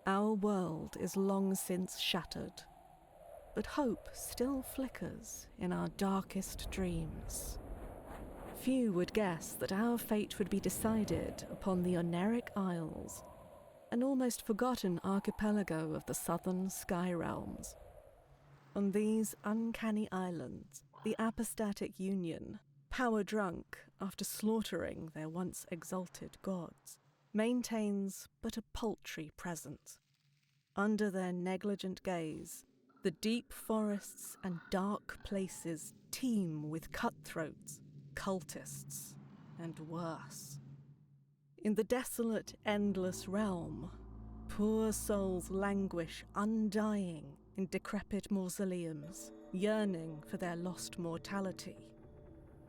Our world is long since shattered, but hope still flickers in our darkest dreams. Few would guess that our fate would be decided upon the Oneric Isles, an almost forgotten archipelago of the southern sky realms. On these uncanny islands, the Apostatic Union, power-drunk after slaughtering their once exalted gods, maintains but a paltry presence. Under their negligent gaze, the deep forests and dark places teem with cutthroats, cultists, and worse. In the desolate, endless realm, poor souls languish undying in decrepit mausoleums, yearning for their lost mortality,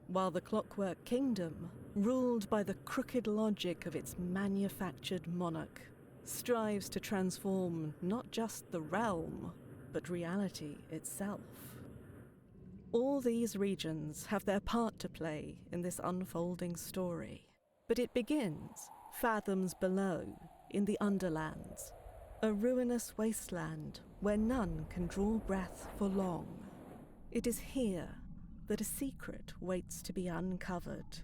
while the Clockwork Kingdom, ruled by the crooked logic of its manufactured monarch, strives to transform not just the realm, but reality itself. All these regions have their part to play in this unfolding story, but it begins fathoms below, in the Underlands, a ruinous wasteland where none can draw breath for long. It is here that a secret waits to be uncovered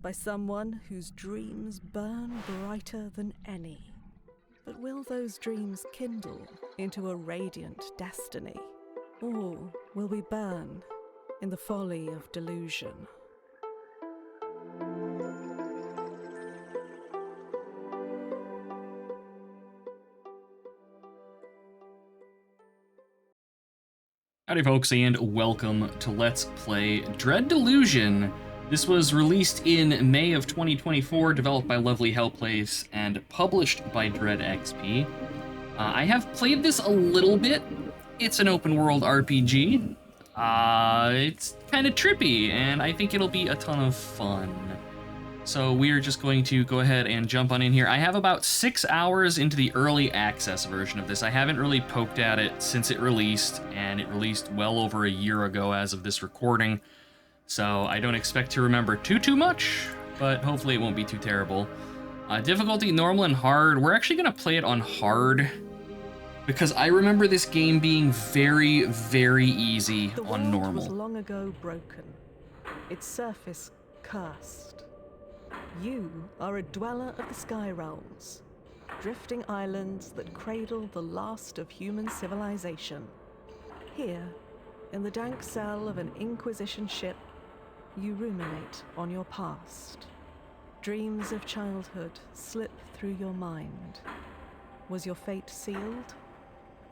by someone whose dreams burn brighter than any. But will those dreams kindle into a radiant destiny? Or will we burn in the folly of delusion? Howdy folks, and welcome to Let's Play Dread Delusion. This was released in May of 2024, developed by Lovely Hellplace, and published by Dread XP. I have played this a little bit. It's an open world RPG. It's kind of trippy, and I think it'll be a ton of fun. So we are just going to go ahead and jump on in here. I have about 6 hours into the early access version of this. I haven't really poked at it since it released, and it released well over a year ago as of this recording. So I don't expect to remember too much, but hopefully it won't be too terrible. Difficulty, normal, and hard. We're actually gonna play it on hard, because I remember this game being very, very easy on normal. The world was long ago broken, its surface cursed. You are a dweller of the Sky Realms, drifting islands that cradle the last of human civilization. Here, in the dank cell of an Inquisition ship, you ruminate on your past. Dreams of childhood slip through your mind. Was your fate sealed,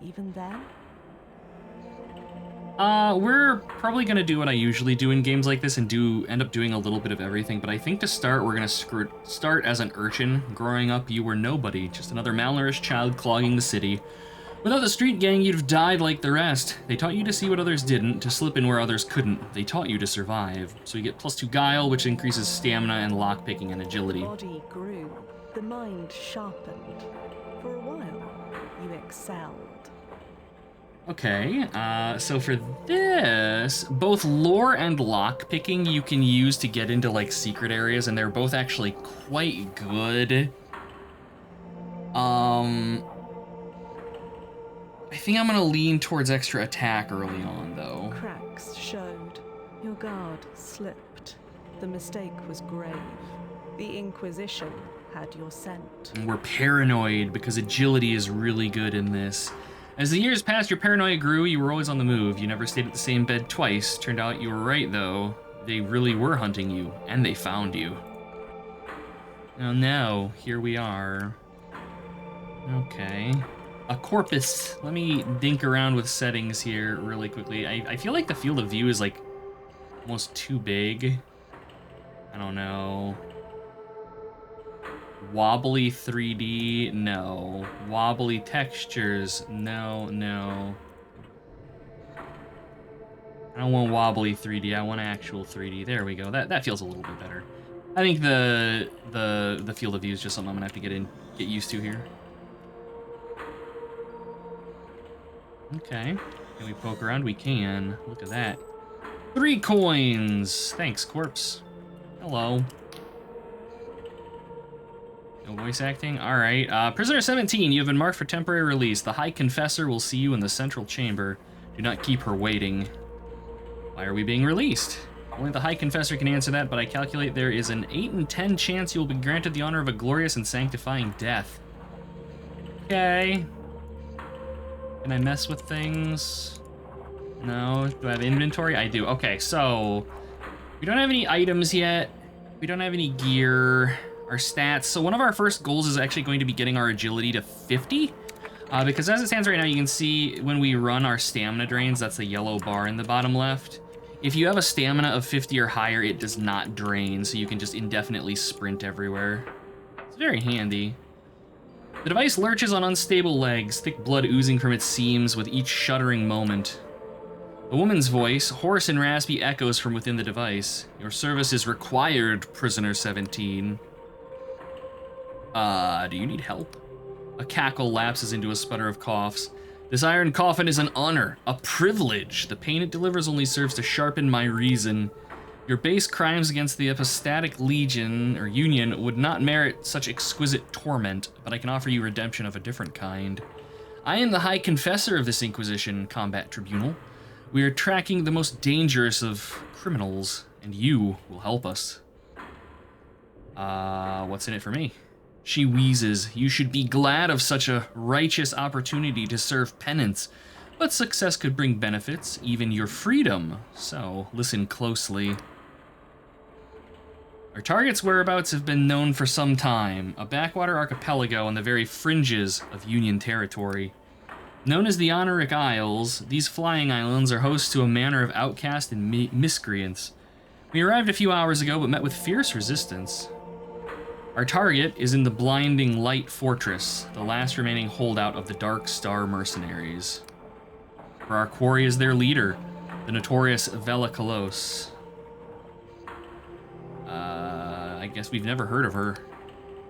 even then? We're probably gonna do what I usually do in games like this and end up doing a little bit of everything, but I think to start, we're gonna start as an urchin. Growing up, you were nobody, just another malnourished child clogging the city. Without the street gang, you'd have died like the rest. They taught you to see what others didn't, to slip in where others couldn't. They taught you to survive. So you get +2 guile, which increases stamina and lockpicking and agility. The body grew, the mind sharpened. For a while, you excelled. Okay, so for this, both lore and lockpicking you can use to get into, like, secret areas, and they're both actually quite good. I think I'm gonna lean towards extra attack early on, though. Cracks showed. Your guard slipped. The mistake was grave. The Inquisition had your scent. And we're paranoid, because agility is really good in this. As the years passed, your paranoia grew. You were always on the move. You never stayed at the same bed twice. Turned out you were right, though. They really were hunting you, and they found you. Now, here we are. Okay. A corpus. Let me dink around with settings here really quickly. I feel like the field of view is, like, almost too big. I don't know. Wobbly 3D, no. Wobbly textures, no. I don't want wobbly 3D, I want actual 3D. There we go, that feels a little bit better. I think the field of view is just something I'm gonna have to get used to here. Okay, can we poke around? We can, look at that. 3 coins! Thanks, corpse. Hello. No voice acting? Alright. Prisoner 17, you have been marked for temporary release. The High Confessor will see you in the central chamber. Do not keep her waiting. Why are we being released? Only the High Confessor can answer that, but I calculate there is an 8 in 10 chance you will be granted the honor of a glorious and sanctifying death. Okay. Can I mess with things? No. Do I have inventory? I do. Okay, so we don't have any items yet. We don't have any gear. Our stats. So one of our first goals is actually going to be getting our agility to 50. Because as it stands right now, you can see when we run our stamina drains, that's the yellow bar in the bottom left. If you have a stamina of 50 or higher, it does not drain, so you can just indefinitely sprint everywhere. It's very handy. The device lurches on unstable legs, thick blood oozing from its seams with each shuddering moment. A woman's voice, hoarse and raspy, echoes from within the device. Your service is required, Prisoner 17. Do you need help? A cackle lapses into a sputter of coughs. This iron coffin is an honor, a privilege. The pain it delivers only serves to sharpen my reason. Your base crimes against the Apostatic Legion, or Union, would not merit such exquisite torment, but I can offer you redemption of a different kind. I am the High Confessor of this Inquisition Combat Tribunal. We are tracking the most dangerous of criminals, and you will help us. What's in it for me? She wheezes. You should be glad of such a righteous opportunity to serve penance, but success could bring benefits, even your freedom. So, listen closely. Our target's whereabouts have been known for some time, a backwater archipelago on the very fringes of Union territory. Known as the Honoric Isles, these flying islands are host to a manner of outcast and miscreants. We arrived a few hours ago, but met with fierce resistance. Our target is in the Blinding Light Fortress, the last remaining holdout of the Dark Star mercenaries. For our quarry is their leader, the notorious Vela Kalos. I guess we've never heard of her.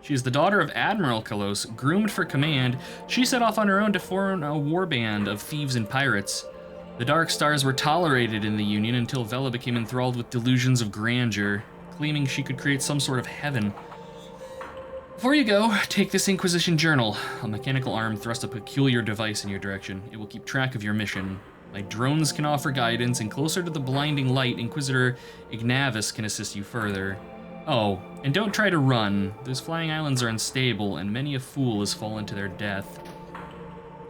She is the daughter of Admiral Kalos, groomed for command. She set off on her own to form a warband of thieves and pirates. The Dark Stars were tolerated in the Union until Vela became enthralled with delusions of grandeur, claiming she could create some sort of heaven. Before you go, take this Inquisition journal. A mechanical arm thrusts a peculiar device in your direction. It will keep track of your mission. My drones can offer guidance, and closer to the blinding light, Inquisitor Ignavis can assist you further. Oh, and don't try to run. Those flying islands are unstable, and many a fool has fallen to their death.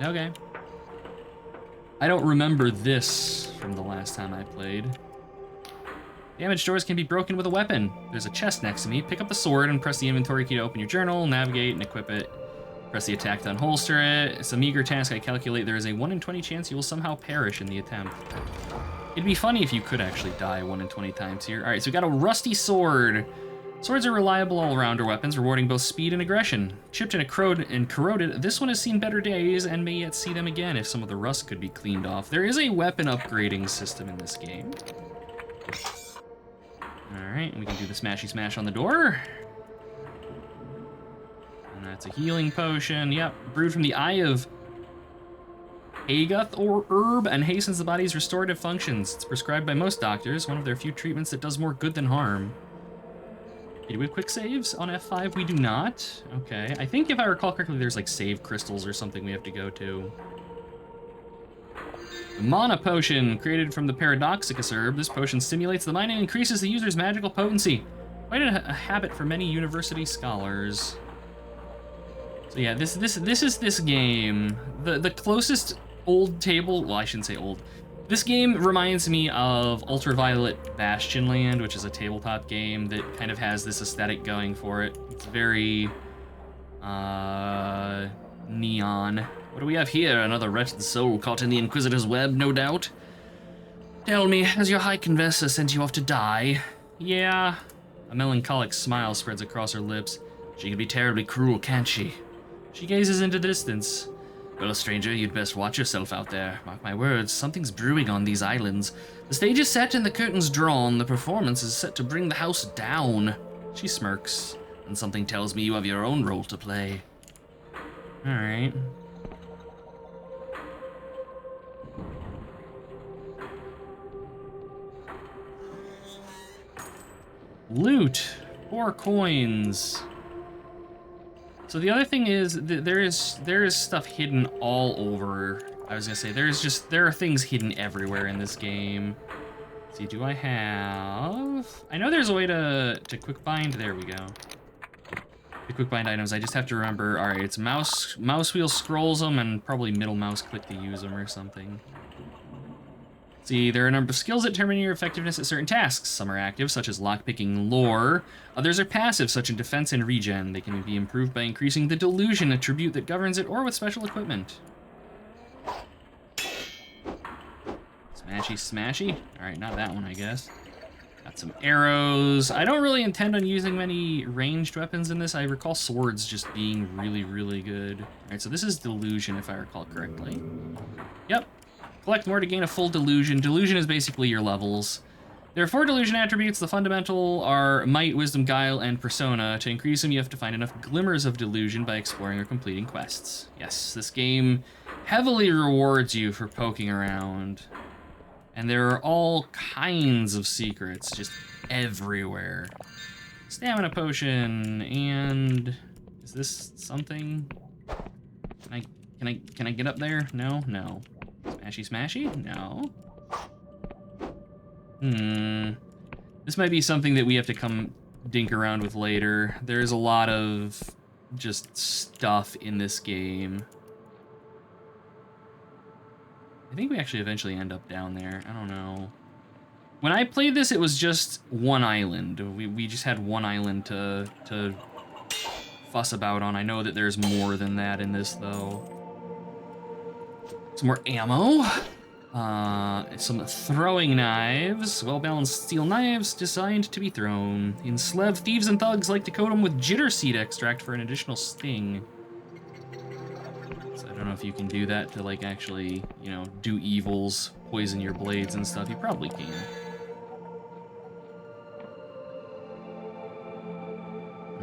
Okay. I don't remember this from the last time I played. Damaged doors can be broken with a weapon. There's a chest next to me. Pick up the sword and press the inventory key to open your journal, navigate, and equip it. Press the attack to unholster it. It's a meager task. I calculate there is a 1 in 20 chance you will somehow perish in the attempt. It'd be funny if you could actually die 1 in 20 times here. All right, so we got a rusty sword. Swords are reliable all-rounder weapons, rewarding both speed and aggression. Chipped and corroded, this one has seen better days and may yet see them again if some of the rust could be cleaned off. There is a weapon upgrading system in this game. Alright, we can do the smashy smash on the door. And that's a healing potion. Yep, brewed from the Eye of Agath or herb and hastens the body's restorative functions. It's prescribed by most doctors, one of their few treatments that does more good than harm. Do we have quick saves on F5? We do not. Okay, I think if I recall correctly, there's like save crystals or something we have to go to. The Mana Potion, created from the Paradoxicus herb. This potion stimulates the mind and increases the user's magical potency. Quite a habit for many university scholars. So yeah, this is this game. The closest old table, well, I shouldn't say old. This game reminds me of Ultraviolet Bastionland, which is a tabletop game that kind of has this aesthetic going for it. It's very neon. What do we have here? Another wretched soul caught in the Inquisitor's web, no doubt. Tell me, has your High Confessor sent you off to die? Yeah. A melancholic smile spreads across her lips. She can be terribly cruel, can't she? She gazes into the distance. Well, stranger, you'd best watch yourself out there. Mark my words, something's brewing on these islands. The stage is set and the curtains drawn. The performance is set to bring the house down. She smirks, and something tells me you have your own role to play. Alright. Loot. 4 coins. So the other thing is that there is stuff hidden all over. I was gonna say there are things hidden everywhere in this game. Let's see, do I have? I know there's a way to quick bind. There we go. The quick bind items. I just have to remember. All right, it's mouse wheel scrolls them and probably middle mouse click to use them or something. See, there are a number of skills that determine your effectiveness at certain tasks. Some are active, such as lockpicking lore. Others are passive, such as defense and regen. They can be improved by increasing the delusion attribute that governs it or with special equipment. Smashy, smashy. All right, not that one, I guess. Got some arrows. I don't really intend on using many ranged weapons in this. I recall swords just being really, really good. All right, so this is delusion, if I recall correctly. Yep. Collect more to gain a full delusion. Delusion is basically your levels. There are 4 delusion attributes. The fundamental are might, wisdom, guile, and persona. To increase them, you have to find enough glimmers of delusion by exploring or completing quests. Yes, this game heavily rewards you for poking around. And there are all kinds of secrets just everywhere. Stamina potion, and is this something? Can I get up there? No, no. Smashy, smashy? No. This might be something that we have to come dink around with later. There's a lot of just stuff in this game. I think we actually eventually end up down there. I don't know. When I played this, it was just one island. We just had one island to fuss about on. I know that there's more than that in this, though. Some more ammo. Some throwing knives. Well-balanced steel knives designed to be thrown. In Slev, thieves and thugs like to coat them with jitter seed extract for an additional sting. So I don't know if you can do that to, like, actually, you know, do evils, poison your blades and stuff. You probably can.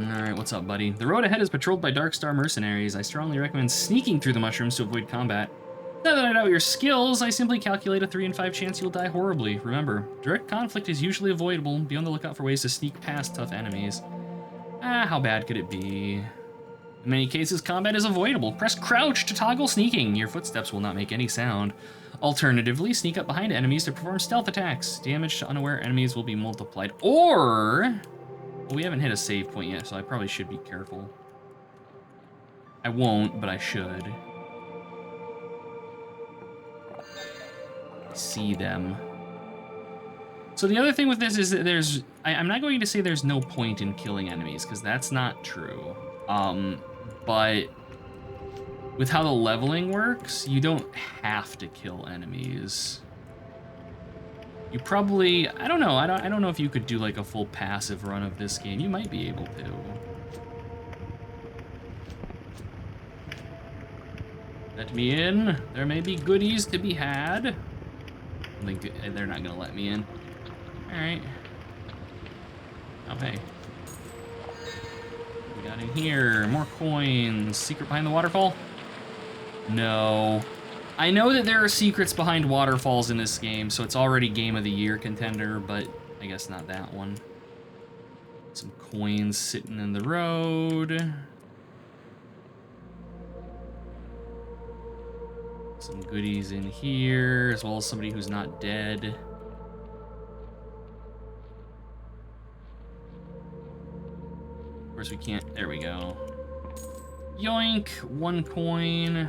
Alright, what's up, buddy? The road ahead is patrolled by Darkstar mercenaries. I strongly recommend sneaking through the mushrooms to avoid combat. Now that I know your skills, I simply calculate a 3 in 5 chance you'll die horribly. Remember, direct conflict is usually avoidable. Be on the lookout for ways to sneak past tough enemies. How bad could it be? In many cases, combat is avoidable. Press crouch to toggle sneaking. Your footsteps will not make any sound. Alternatively, sneak up behind enemies to perform stealth attacks. Damage to unaware enemies will be multiplied. Or... well, we haven't hit a save point yet, so I probably should be careful. I won't, but I should. See them. So the other thing with this is that there's... I'm not going to say there's no point in killing enemies, because that's not true. But with how the leveling works, you don't have to kill enemies. You probably... I don't know. I don't know if you could do like a full passive run of this game. You might be able to. Let me in. There may be goodies to be had. I think they're not gonna let me in. All right. Oh, hey. What we got in here? More coins. Secret behind the waterfall? No. I know that there are secrets behind waterfalls in this game, so it's already Game of the Year contender, but I guess not that one. Some coins sitting in the road. Some goodies in here, as well as somebody who's not dead. Of course we can't, there we go. Yoink, 1 coin.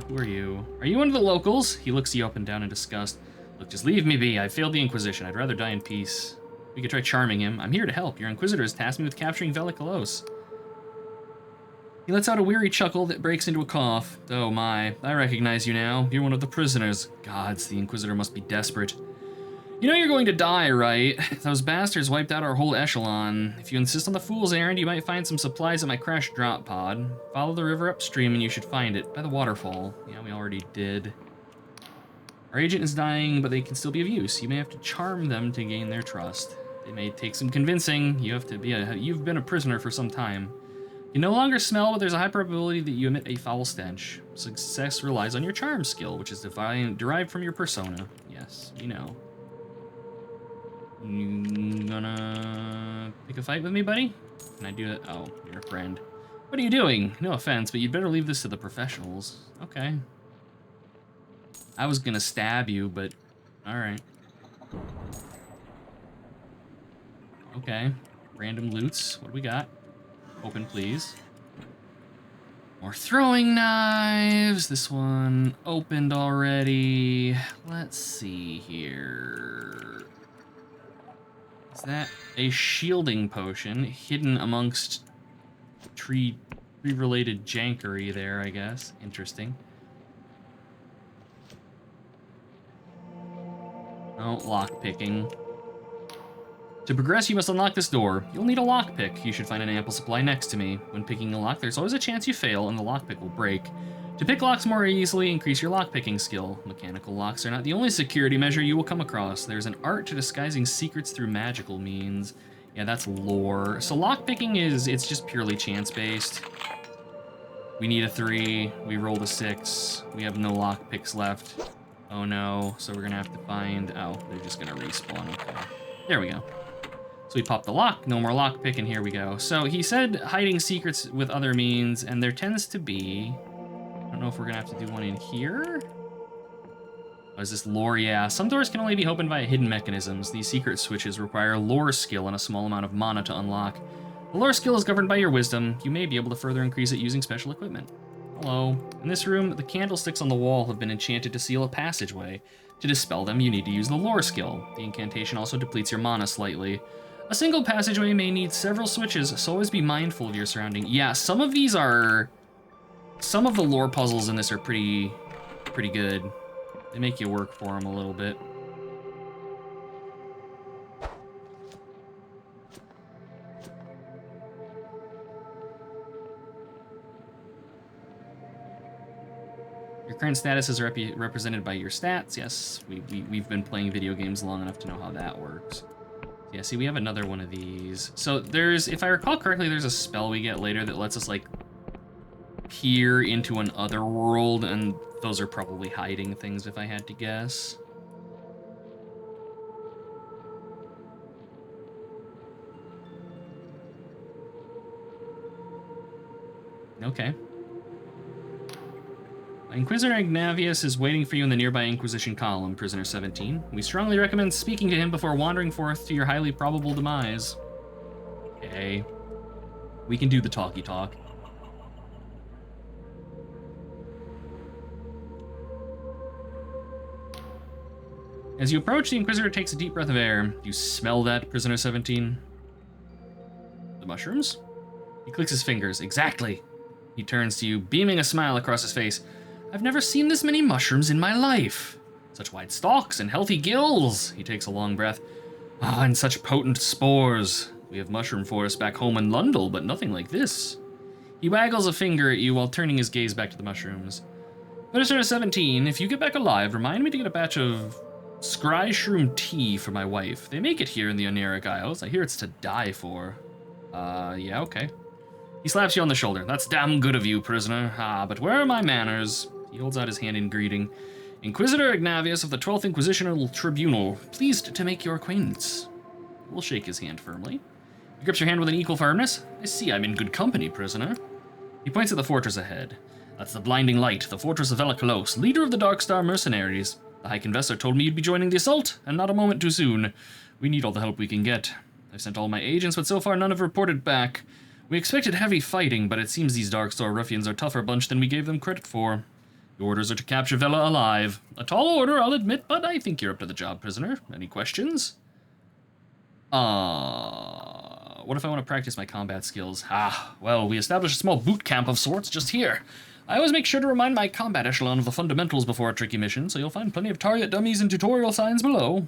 Who are you? Are you one of the locals? He looks you up and down in disgust. Look, just leave me be. I failed the Inquisition. I'd rather die in peace. We could try charming him. I'm here to help. Your Inquisitor has tasked me with capturing Velikolos. He lets out a weary chuckle that breaks into a cough. Oh my, I recognize you now. You're one of the prisoners. Gods, the Inquisitor must be desperate. You know you're going to die, right? Those bastards wiped out our whole echelon. If you insist on the fool's errand, you might find some supplies at my crashed drop pod. Follow the river upstream and you should find it, by the waterfall. Yeah, we already did. Our agent is dying, but they can still be of use. You may have to charm them to gain their trust. It may take some convincing. You've been a prisoner for some time. You no longer smell, but there's a high probability that you emit a foul stench. Success relies on your charm skill, which is derived from your persona. Yes, you know. You gonna pick a fight with me, buddy? Can I do that? Oh, you're a friend. What are you doing? No offense, but you'd better leave this to the professionals. Okay. I was gonna stab you, but alright. Okay. Random loots. What do we got? Open, please. More throwing knives. This one opened already. Let's see here. Is that a shielding potion hidden amongst tree-related jankery there, I guess? Interesting. Oh, lockpicking. To progress, you must unlock this door. You'll need a lockpick. You should find an ample supply next to me. When picking a lock, there's always a chance you fail and the lockpick will break. To pick locks more easily, increase your lockpicking skill. Mechanical locks are not the only security measure you will come across. There's an art to disguising secrets through magical means. Yeah, that's lore. So lockpicking it's just purely chance-based. We need a 3, we rolled a 6, we have no lockpicks left. Oh no, so we're gonna have to find, oh, they're just gonna respawn, okay. There we go. So we pop the lock, no more lockpick, and here we go. So he said hiding secrets with other means, and there tends to be, I don't know if we're gonna have to do one in here. Oh, is this lore? Yeah, some doors can only be opened via hidden mechanisms. These secret switches require lore skill and a small amount of mana to unlock. The lore skill is governed by your wisdom. You may be able to further increase it using special equipment. Hello. In this room, the candlesticks on the wall have been enchanted to seal a passageway. To dispel them, you need to use the lore skill. The incantation also depletes your mana slightly. A single passageway may need several switches, so always be mindful of your surrounding. Yeah, some of the lore puzzles in this are pretty good. They make you work for them a little bit. Your current status is represented by your stats. Yes, we've been playing video games long enough to know how that works. Yeah, see, we have another one of these. So there's, if I recall correctly, there's a spell we get later that lets us, like, peer into an other world, and those are probably hiding things, if I had to guess. Okay. Inquisitor Ignavius is waiting for you in the nearby Inquisition column, Prisoner 17. We strongly recommend speaking to him before wandering forth to your highly probable demise. Okay. We can do the talky talk. As you approach, the Inquisitor takes a deep breath of air. Do you smell that, Prisoner 17? The mushrooms? He clicks his fingers. Exactly. He turns to you, beaming a smile across his face. I've never seen this many mushrooms in my life. Such wide stalks and healthy gills. He takes a long breath. Ah, and such potent spores. We have mushroom forests back home in Lundel, but nothing like this. He waggles a finger at you while turning his gaze back to the mushrooms. Prisoner 17, if you get back alive, remind me to get a batch of scry shroom tea for my wife. They make it here in the Oniric Isles. I hear it's to die for. Yeah, okay. He slaps you on the shoulder. That's damn good of you, prisoner. Ah, but where are my manners? He holds out his hand in greeting. Inquisitor Ignavius of the 12th Inquisitional Tribunal, pleased to make your acquaintance. We'll shake his hand firmly. He grips your hand with an equal firmness. I see I'm in good company, prisoner. He points at the fortress ahead. That's the Blinding Light, the fortress of Velikolos, leader of the Darkstar mercenaries. The High Confessor told me you'd be joining the assault, and not a moment too soon. We need all the help we can get. I've sent all my agents, but so far none have reported back. We expected heavy fighting, but it seems these Darkstar ruffians are a tougher bunch than we gave them credit for. The orders are to capture Vela alive. A tall order, I'll admit, but I think you're up to the job, prisoner. Any questions? What if I want to practice my combat skills? Well, we established a small boot camp of sorts just here. I always make sure to remind my combat echelon of the fundamentals before a tricky mission, so you'll find plenty of target dummies and tutorial signs below.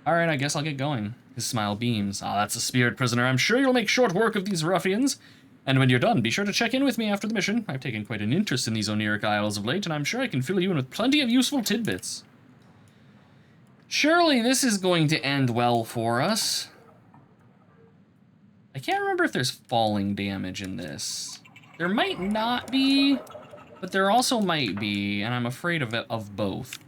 Alright, I guess I'll get going. His smile beams. That's the spirit, prisoner. I'm sure you'll make short work of these ruffians. And when you're done, be sure to check in with me after the mission. I've taken quite an interest in these Oniric Isles of late, and I'm sure I can fill you in with plenty of useful tidbits. Surely this is going to end well for us. I can't remember if there's falling damage in this. There might not be, but there also might be, and I'm afraid of both.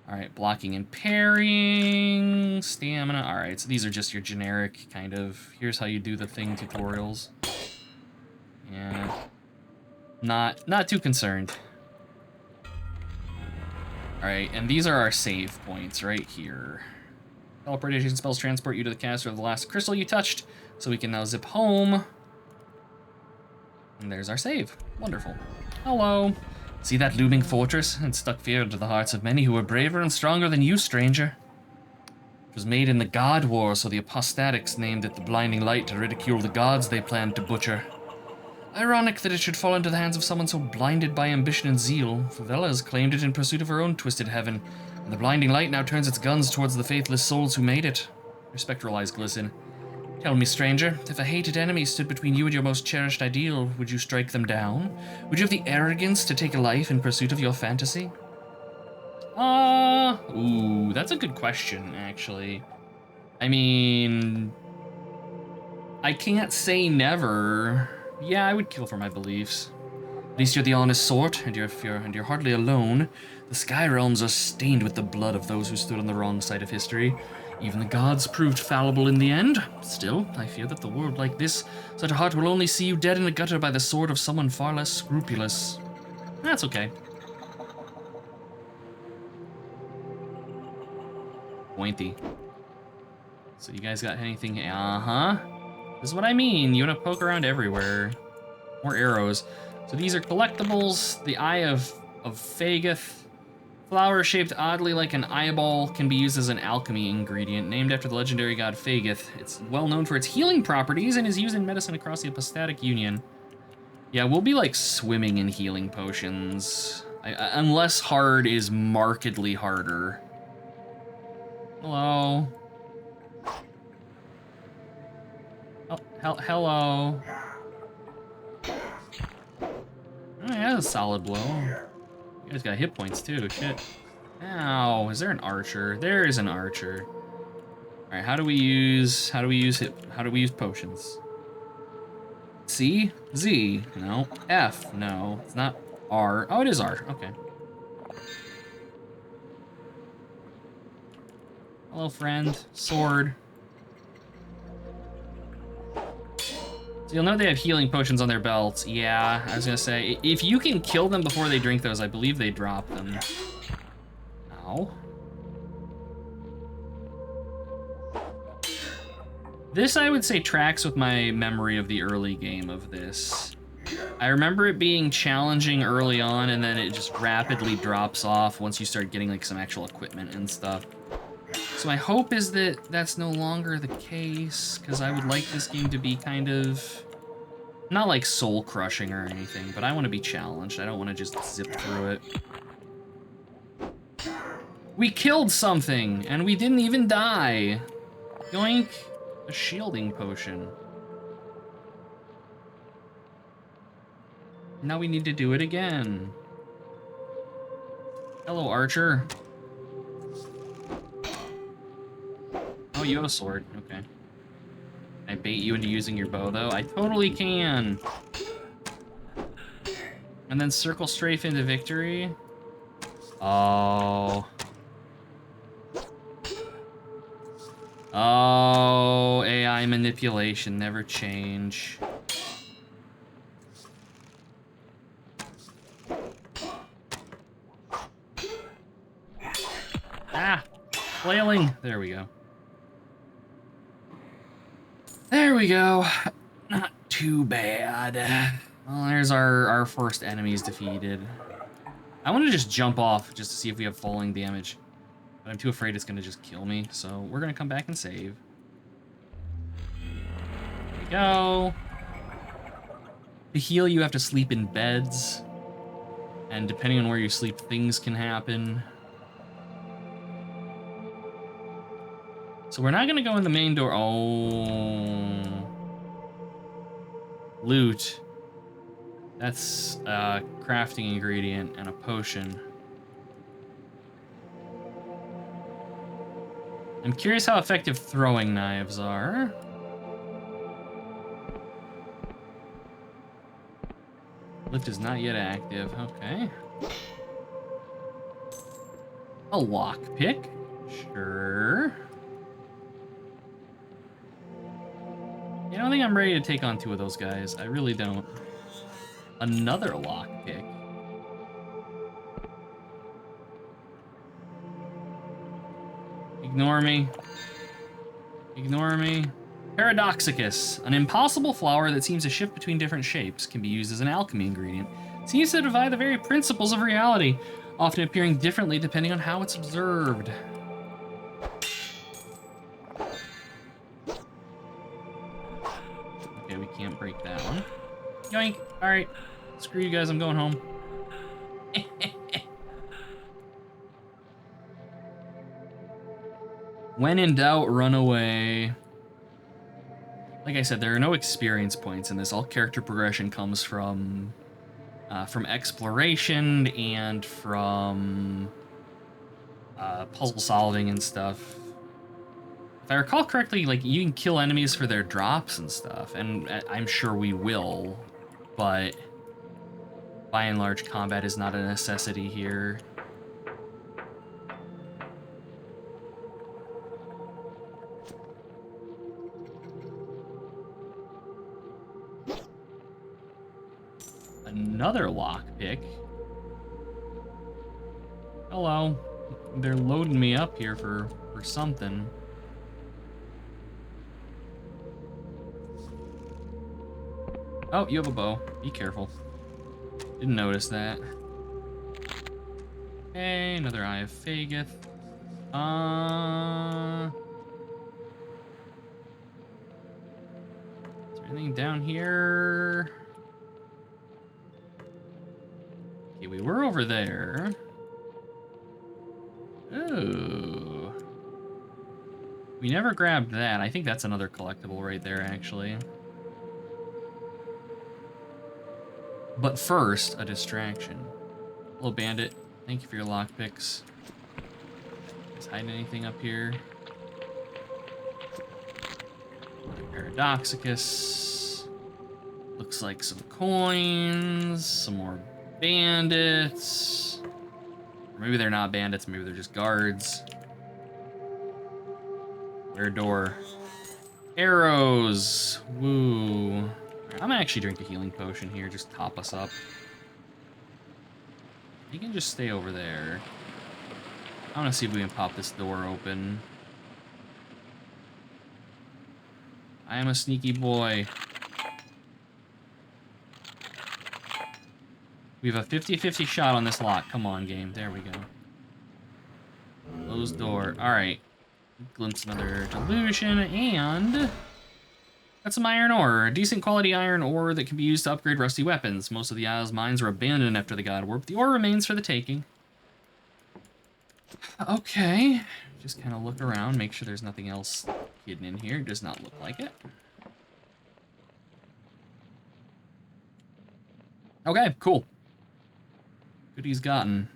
Alright, blocking and parrying, stamina. Alright, so these are just your generic kind of, here's how you do the thing tutorials. Yeah. Not too concerned. Alright, and these are our save points right here. Teleportation spells transport you to the caster of the last crystal you touched, so we can now zip home. And there's our save. Wonderful. Hello. See that looming fortress? It stuck fear into the hearts of many who were braver and stronger than you, stranger. It was made in the God War, so the apostatics named it the Blinding Light to ridicule the gods they planned to butcher. Ironic that it should fall into the hands of someone so blinded by ambition and zeal, for Vela has claimed it in pursuit of her own twisted heaven, and the Blinding Light now turns its guns towards the faithless souls who made it. Your spectral eyes glisten. Tell me, stranger, if a hated enemy stood between you and your most cherished ideal, would you strike them down? Would you have the arrogance to take a life in pursuit of your fantasy? Ooh, that's a good question, actually. I mean, I can't say never. Yeah, I would kill for my beliefs. At least you're the honest sort, and you're hardly alone. The Sky Realms are stained with the blood of those who stood on the wrong side of history. Even the gods proved fallible in the end. Still, I fear that the world like this, such a heart will only see you dead in a gutter by the sword of someone far less scrupulous. That's okay. Pointy. So you guys got anything? Uh-huh. This is what I mean. You want to poke around everywhere. More arrows. So these are collectibles. The Eye of Fagoth. Flower shaped oddly like an eyeball, can be used as an alchemy ingredient. Named after the legendary god Fagoth. It's well known for its healing properties and is used in medicine across the Apostatic Union. Yeah, we'll be like swimming in healing potions. Unless hard is markedly harder. Hello. Oh, hello. Oh, yeah, that's a solid blow. You guys got hit points too, shit. Ow, is there an archer? There is an archer. Alright, how do we use potions? C? Z? No. F? No. It's not R. Oh, it is R. Okay. Hello, friend. Sword. So you'll know they have healing potions on their belts. Yeah, I was gonna say, if you can kill them before they drink those, I believe they drop them. Ow. This, I would say, tracks with my memory of the early game of this. I remember it being challenging early on, and then it just rapidly drops off once you start getting like some actual equipment and stuff. So my hope is that that's no longer the case, because I would like this game to be kind of, not like soul-crushing or anything, but I want to be challenged. I don't want to just zip through it. We killed something, and we didn't even die. Yoink, a shielding potion. Now we need to do it again. Hello, Archer. Oh, you have a sword. Okay. Can I bait you into using your bow, though? I totally can. And then circle strafe into victory. Oh. Oh, AI manipulation, never change. Ah, flailing. There we go. There we go. Not too bad. Well, there's our first enemies defeated. I want to just jump off just to see if we have falling damage. But I'm too afraid it's going to just kill me, so we're going to come back and save. There we go. To heal, you have to sleep in beds. And depending on where you sleep, things can happen. So we're not gonna go in the main door. Oh. Loot. That's a crafting ingredient and a potion. I'm curious how effective throwing knives are. Lift is not yet active. Okay. A lockpick. Sure. I don't think I'm ready to take on two of those guys. I really don't. Another lockpick. Ignore me. Ignore me. Paradoxicus, an impossible flower that seems to shift between different shapes, can be used as an alchemy ingredient. It seems to defy the very principles of reality, often appearing differently depending on how it's observed. Okay, we can't break that one. Yoink! Alright. Screw you guys, I'm going home. When in doubt, run away. Like I said, there are no experience points in this. All character progression comes from exploration and from puzzle solving and stuff. If I recall correctly, like, you can kill enemies for their drops and stuff, and I'm sure we will, but by and large, combat is not a necessity here. Another lockpick. Hello. They're loading me up here for something. Oh, you have a bow. Be careful. Didn't notice that. Okay, another Eye of Faggoth. Is there anything down here? Okay, we were over there. Ooh. We never grabbed that. I think that's another collectible right there, actually. But first, a distraction. Hello, bandit. Thank you for your lockpicks. Is hiding anything up here? Another Paradoxicus. Looks like some coins. Some more bandits. Or maybe they're not bandits, maybe they're just guards. Rare door. Arrows. Woo. I'm gonna actually drink a healing potion here, just top us up. You can just stay over there. I wanna see if we can pop this door open. I am a sneaky boy. We have a 50-50 shot on this lock. Come on, game. There we go. Closed door. Alright. Glimpse another delusion, and got some iron ore. A decent quality iron ore that can be used to upgrade rusty weapons. Most of the Isle's mines were abandoned after the God War, but the ore remains for the taking. Okay. Just kind of look around, make sure there's nothing else hidden in here. Does not look like it. Okay, cool. Goodies gotten.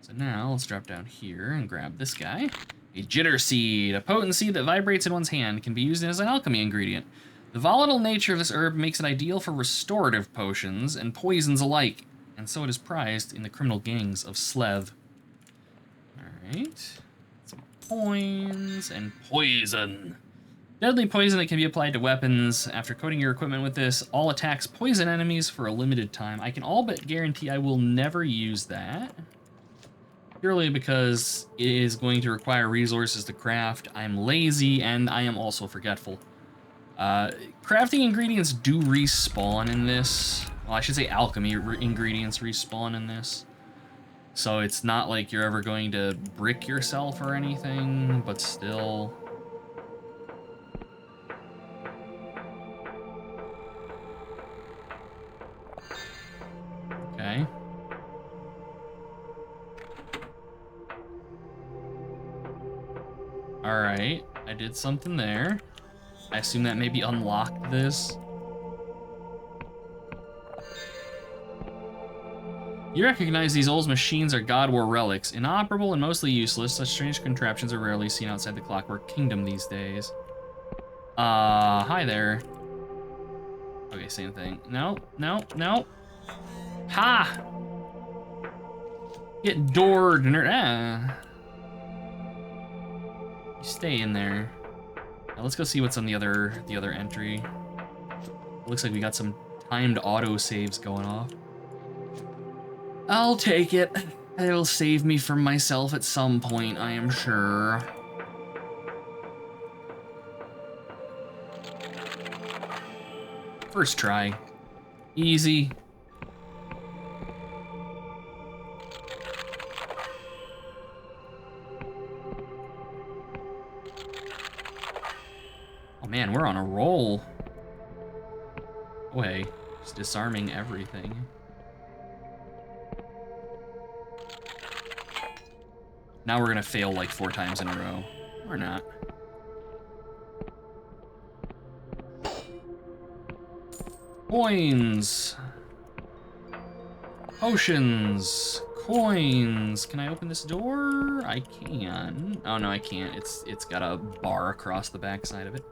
So now let's drop down here and grab this guy. A jitter seed, a potent seed that vibrates in one's hand, can be used as an alchemy ingredient. The volatile nature of this herb makes it ideal for restorative potions and poisons alike, and so it is prized in the criminal gangs of Slev. Alright. Some coins and poison. Deadly poison that can be applied to weapons. After coating your equipment with this, all attacks poison enemies for a limited time. I can all but guarantee I will never use that. Purely because it is going to require resources to craft. I'm lazy, and I am also forgetful. Crafting ingredients do respawn in this. Well, I should say alchemy ingredients respawn in this. So it's not like you're ever going to brick yourself or anything, but still. Okay. Alright, I did something there. I assume that maybe unlocked this. You recognize these old machines are God War relics. Inoperable and mostly useless, such strange contraptions are rarely seen outside the Clockwork Kingdom these days. Hi there. Okay, same thing. No, no, no. Ha! Get doored, nerd. Ah. You stay in there. Now let's go see what's on the other entry. It looks like we got some timed autosaves going off. I'll take it. It'll save me from myself at some point, I am sure. First try. Easy. Oh man, we're on a roll. Oh hey, just disarming everything. Now we're gonna fail like 4 times in a row. Or not. Coins. Potions. Coins. Can I open this door? I can. Oh no, I can't. It's got a bar across the backside of it.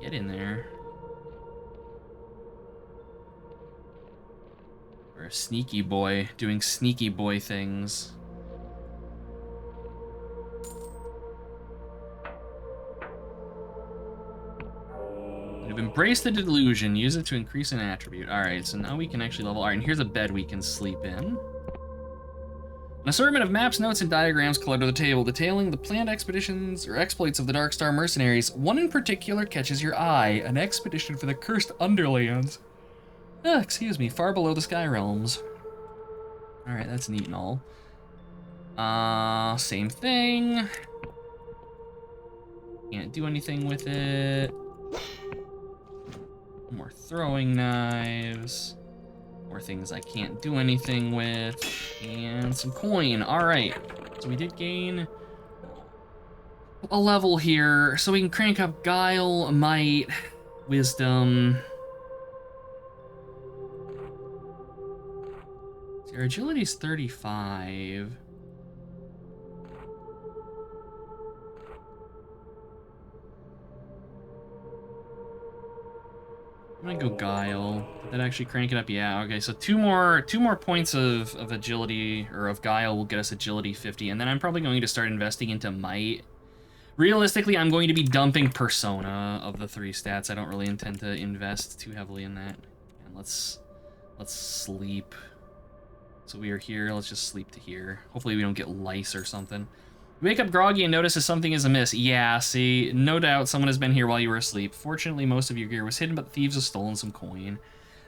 Get in there. We're a sneaky boy, doing sneaky boy things. You've embraced the delusion. Use it to increase an attribute. Alright, so now we can actually level. Alright, and here's a bed we can sleep in. An assortment of maps, notes, and diagrams clutter the table, detailing the planned expeditions or exploits of the Darkstar mercenaries. One in particular catches your eye, an expedition for the Cursed Underlands. Excuse me, far below the Sky Realms. Alright, that's neat and all. Same thing. Can't do anything with it. More throwing knives. More things I can't do anything with. And some coin. Alright. So we did gain a level here. So we can crank up Guile, Might, Wisdom. So our agility's 35. I'm gonna go Guile. Did that actually crank it up? Yeah, okay, so two more points of agility, or of Guile will get us agility 50, and then I'm probably going to start investing into Might. Realistically, I'm going to be dumping Persona of the 3 stats. I don't really intend to invest too heavily in that. And let's sleep. So we are here, let's just sleep to here. Hopefully we don't get lice or something. You wake up groggy and notice something is amiss. Yeah, see, no doubt someone has been here while you were asleep. Fortunately, most of your gear was hidden, but the thieves have stolen some coin.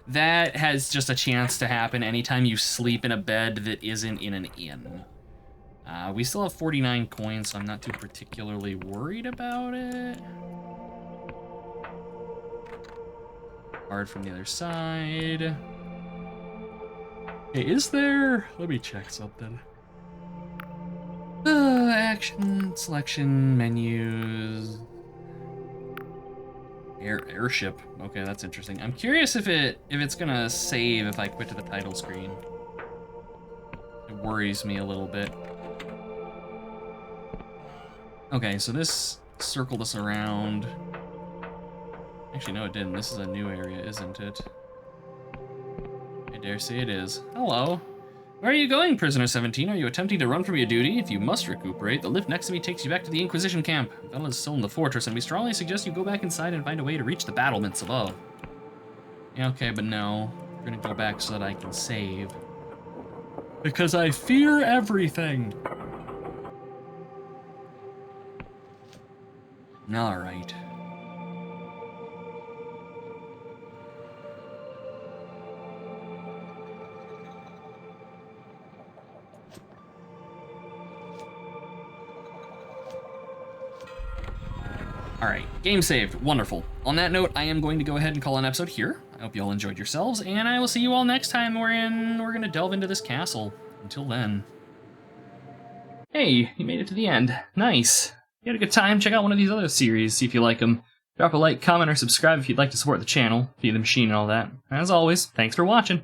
That has just a chance to happen anytime you sleep in a bed that isn't in an inn. We still have 49 coins, so I'm not too particularly worried about it. Card from the other side. Okay, is there? Let me check something. Action, selection, menus. Airship. Okay, that's interesting. I'm curious if it's gonna save if I quit to the title screen. It worries me a little bit. Okay, so this circled us around. Actually, no, it didn't. This is a new area, isn't it? I dare say it is. Hello. Where are you going, Prisoner 17? Are you attempting to run from your duty? If you must recuperate, the lift next to me takes you back to the Inquisition camp. Vela is still in the fortress, and we strongly suggest you go back inside and find a way to reach the battlements above. Yeah, okay, but no. We're gonna go back so that I can save. Because I fear everything. Alright. Alright, game saved. Wonderful. On that note, I am going to go ahead and call an episode here. I hope you all enjoyed yourselves, and I will see you all next time we're gonna delve into this castle. Until then. Hey, you made it to the end. Nice. You had a good time? Check out one of these other series, see if you like them. Drop a like, comment, or subscribe if you'd like to support the channel, feed the machine and all that. As always, thanks for watching.